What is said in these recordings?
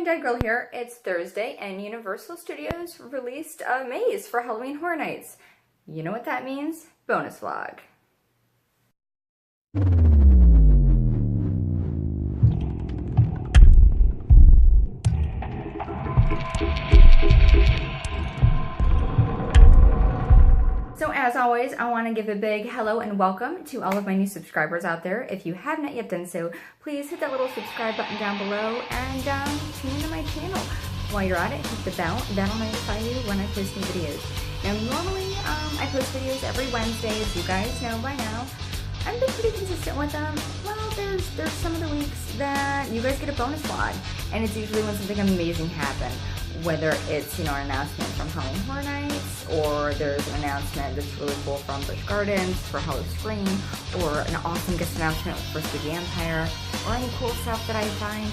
Dead Girl here. It's Thursday and Universal Studios released a maze for Halloween Horror Nights. You know what that means? Bonus vlog. So as always, I want to give a big hello and welcome to all of my new subscribers out there. If you have not yet done so, please hit that little subscribe button down below and tune into my channel. While you're at it, hit the bell. That'll notify you when I post new videos. Now normally, I post videos every Wednesday, as you guys know by now. I've been pretty consistent with them. Well, there's some of the weeks that you guys get a bonus vlog, and it's usually when something amazing happens. Whether it's, an announcement from Halloween Horror Nights, or there's an announcement that's really cool from Busch Gardens for Halloween Scream, or an awesome guest announcement for Spooky Empire, or any cool stuff that I find,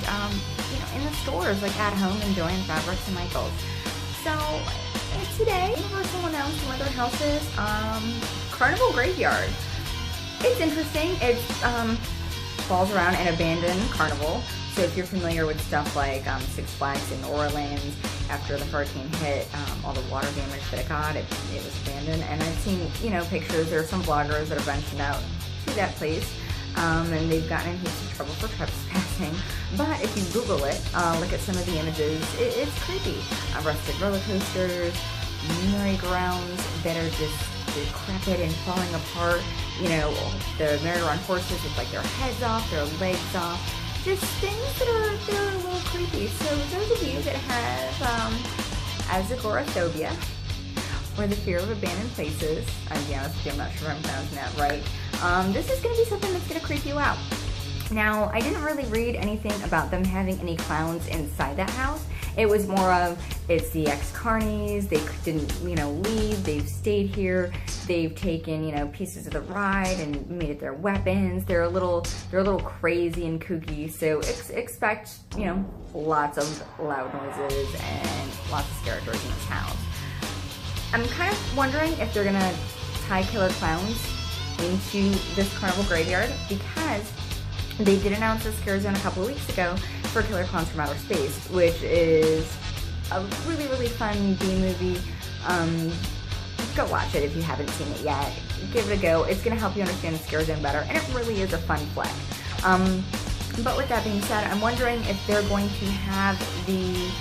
in the stores, like at home and Joann Fabrics and Michaels. So, today, Universal announced one of their houses, Carnival Graveyard. It's interesting. It falls around an abandoned carnival. So if you're familiar with stuff like Six Flags in New Orleans, after the hurricane hit, all the water damage that it got, it was abandoned. And I've seen, pictures. There are some bloggers that have ventured out to that place, and they've gotten in heaps of trouble for trespassing. But if you Google it, look at some of the images, it's creepy. Rusted roller coasters, merry-go-rounds that are just decrepit and falling apart. The merry-go-round horses with like their heads off, their legs off. Just things that are a little creepy. So those of you that have agoraphobia, or the fear of abandoned places, I'll be honest with you, I'm not sure if I'm pronouncing that right, this is going to be something that's going to creep you out. Now, I didn't really read anything about them having any clowns inside that house. It was more of, it's the ex-carnies, they didn't, leave, they've stayed here, they've taken, pieces of the ride and made it their weapons. They're a little crazy and kooky, so expect, lots of loud noises and lots of characters in this house. I'm kind of wondering if they're gonna tie killer clowns into this carnival graveyard, because they did announce a scare zone a couple of weeks ago for Killer Clowns from Outer Space, which is a really, really fun B-movie. Go watch it if you haven't seen it yet. Give it a go. It's going to help you understand the scare zone better, and it really is a fun flick. But with that being said, I'm wondering if they're going to have the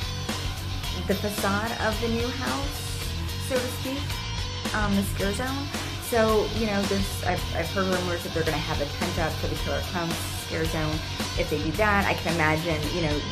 facade of the new house, so to speak, the scare zone. So, I've heard rumors that they're going to have a tent up for the Killer Clowns scare zone. If they do that, I can imagine,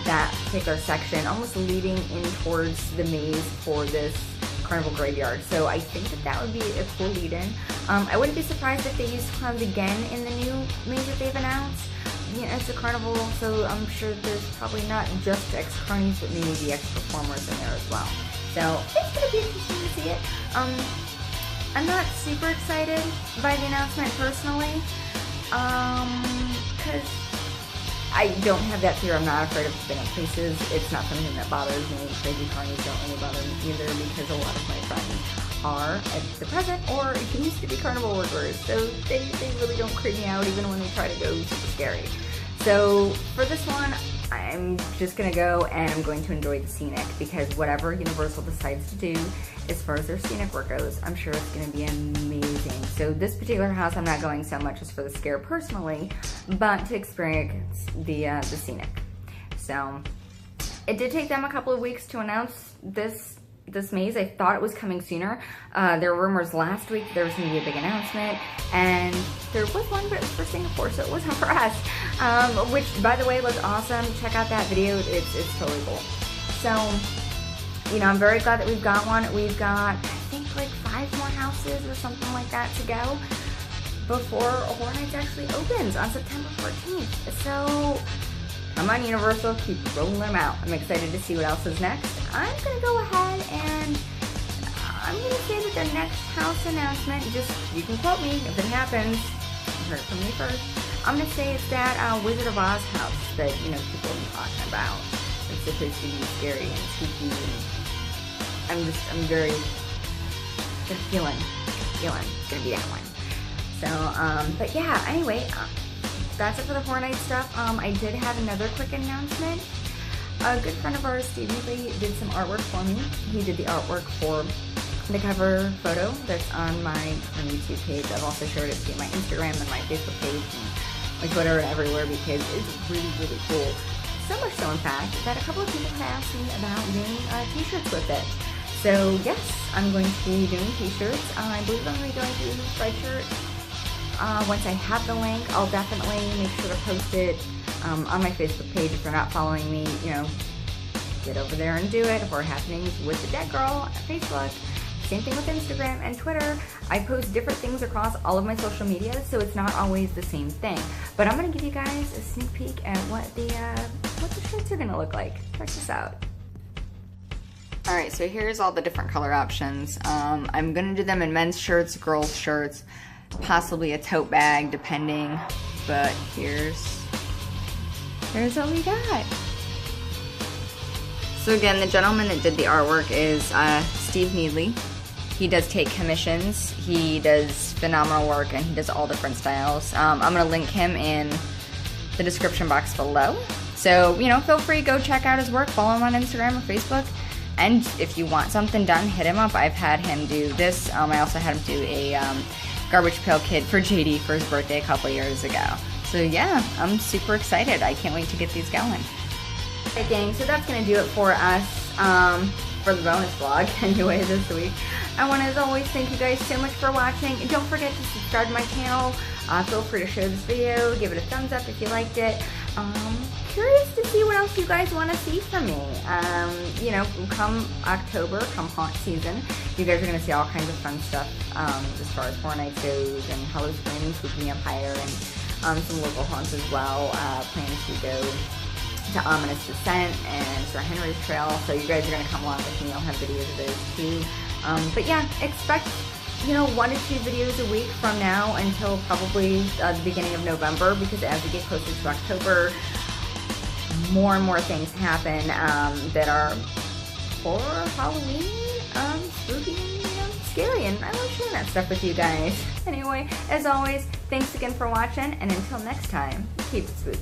that particular section almost leading in towards the maze for this carnival graveyard. So I think that would be a cool lead-in. I wouldn't be surprised if they use clowns again in the new maze that they've announced. It's a carnival, so I'm sure there's probably not just ex-carnies, but maybe the ex-performers in there as well. So it's going to be interesting to see it. I'm not super excited by the announcement personally, because I don't have that fear. I'm not afraid of abandoned places. It's not something that bothers me. Crazy carnies don't really bother me either, because a lot of my friends are at the present or used to be carnival workers, so they really don't creep me out even when they try to go super scary. So for this one, I'm just going to go and I'm going to enjoy the scenic, because whatever Universal decides to do as far as their scenic work goes, I'm sure it's going to be amazing. So this particular house, I'm not going so much as for the scare personally, but to experience the scenic. So it did take them a couple of weeks to announce this maze. I thought it was coming sooner. There were rumors last week there was going to be a big announcement, and there was one, but it was for Singapore, so it wasn't for us. Which, by the way, looks awesome. Check out that video. It's totally cool. So, I'm very glad that we've got one. We've got, I think, like 5 more houses or something like that to go before Horror Nights actually opens on September 14th. So, come on, Universal, keep rolling them out. I'm excited to see what else is next. I'm going to go ahead and I'm going to say that their next house announcement, you can quote me if it happens. You heard it from me first. I'm going to say it's that Wizard of Oz house that, people have been talking about. It's supposed to be scary and spooky, and I'm very feeling it's going to be that one. So, but yeah, anyway, that's it for the Horror Nights stuff. I did have another quick announcement. a good friend of ours, Steve Nedley, did some artwork for me. He did the artwork for the cover photo that's on my YouTube page. I've also shared it to my Instagram and my Facebook page and my Twitter and everywhere because it's really, really cool. So much so, in fact, that a couple of people have asked me about doing t-shirts with it. So yes, I'm going to be doing t-shirts. I believe I'm going to be going through the spreadshirt. Once I have the link, I'll definitely make sure to post it on my Facebook page. If you're not following me, you know, get over there and do it. For Happenings with the Dead Girl at Facebook. Same thing with Instagram and Twitter. I post different things across all of my social media, so it's not always the same thing. But I'm gonna give you guys a sneak peek at what the shirts are gonna look like. Check this out. All right, so here's all the different color options. I'm gonna do them in men's shirts, girls' shirts, possibly a tote bag, depending. But here's what we got. So again, the gentleman that did the artwork is Steve Nedley. He does take commissions, he does phenomenal work, and he does all different styles. I'm gonna link him in the description box below. So, you know, feel free to go check out his work, follow him on Instagram or Facebook. And if you want something done, hit him up. I've had him do this. I also had him do a Garbage Pail Kid for JD for his birthday a couple years ago. So yeah, I'm super excited. I can't wait to get these going. Okay, gang, so that's gonna do it for us for the bonus vlog anyway this week. I want to, as always, thank you guys so much for watching. And don't forget to subscribe to my channel. Feel free to share this video, give it a thumbs up if you liked it. Curious to see what else you guys want to see from me. You know, come October, come haunt season, you guys are going to see all kinds of fun stuff as far as Horror Nights goes, and Hello Screaming, Spooky Empire, and some local haunts as well. Planning to go to Ominous Descent and Sir Henry's Trail, so you guys are going to come along with me. I'll have videos of those too. But yeah, expect, you know, 1 to 2 videos a week from now until probably the beginning of November, because as we get closer to October, more and more things happen that are horror, Halloween, spooky, you know, scary, and I love sharing that stuff with you guys. Anyway, as always, thanks again for watching, and until next time, keep it spooky.